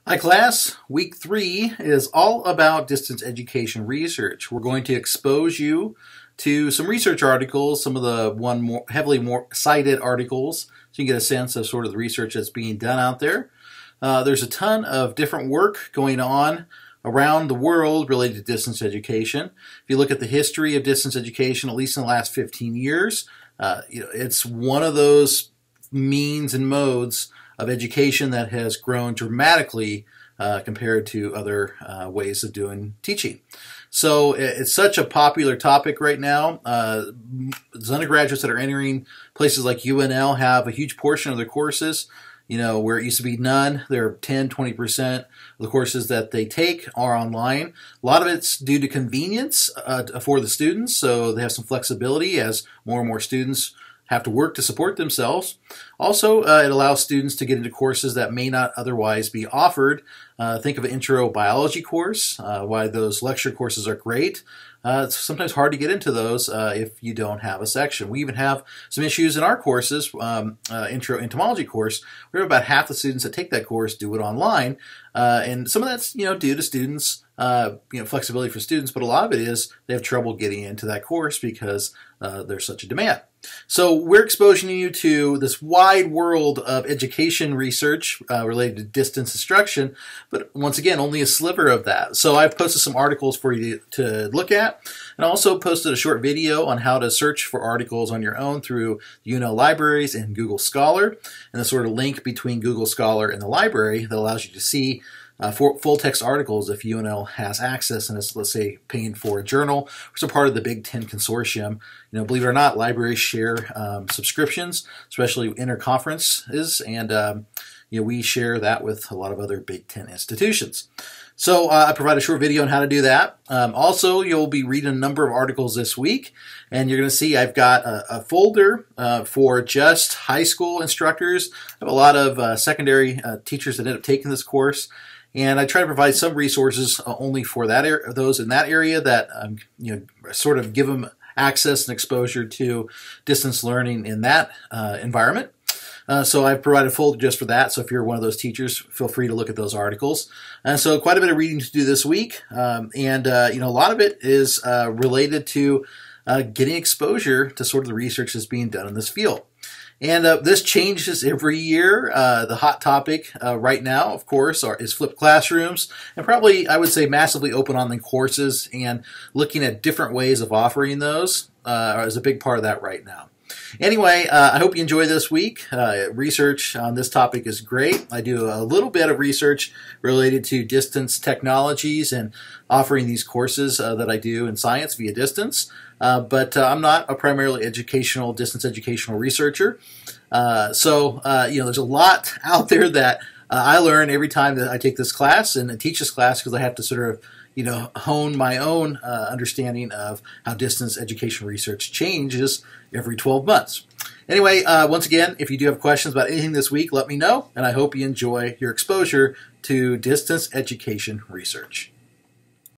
Hi class, week 3 is all about distance education research. We're going to expose you to some research articles, some of the more heavily cited articles, so you can get a sense of sort of the research that's being done out there. There's a ton of different work going on around the world related to distance education. If you look at the history of distance education, at least in the last 15 years, it's one of those means and modes of education that has grown dramatically compared to other ways of doing teaching. So it's such a popular topic right now. The undergraduates that are entering places like UNL have a huge portion of their courses, where it used to be none. They're 10–20% of the courses that they take are online. A lot of it's due to convenience for the students, so they have some flexibility as more and more students have to work to support themselves. Also, it allows students to get into courses that may not otherwise be offered. Think of an intro biology course. Why those lecture courses are great. It's sometimes hard to get into those if you don't have a section. We even have some issues in our courses, intro entomology course, where about half the students that take that course do it online. And some of that's due to students, flexibility for students, but a lot of it is they have trouble getting into that course because there's such a demand. So we're exposing you to this wide world of education research related to distance instruction, but once again, only a sliver of that. So I've posted some articles for you to look at, and also posted a short video on how to search for articles on your own through UNL Libraries and Google Scholar, and the sort of link between Google Scholar and the library that allows you to see full text articles if UNL has access and is, let's say, paying for a journal, which is a part of the Big Ten Consortium. Believe it or not, libraries share subscriptions, especially interconferences, and we share that with a lot of other Big Ten institutions. So I provide a short video on how to do that. Also, you'll be reading a number of articles this week, and you're going to see I've got a folder for just high school instructors. I have a lot of secondary teachers that end up taking this course, and I try to provide some resources only for those in that area that sort of give them access and exposure to distance learning in that environment. So I've provided a folder just for that, so if you're one of those teachers, feel free to look at those articles. And so quite a bit of reading to do this week, and a lot of it is related to getting exposure to sort of the research that's being done in this field. And this changes every year. The hot topic right now, of course, is flipped classrooms, and probably, I would say, massively open online courses, and looking at different ways of offering those is a big part of that right now. Anyway, I hope you enjoy this week. Research on this topic is great. I do a little bit of research related to distance technologies and offering these courses that I do in science via distance. But I'm not a primarily distance educational researcher. There's a lot out there that I learn every time that I take this class and teach this class, because I have to sort of hone my own understanding of how distance education research changes every 12 months. Anyway, once again, if you do have questions about anything this week, let me know, and I hope you enjoy your exposure to distance education research.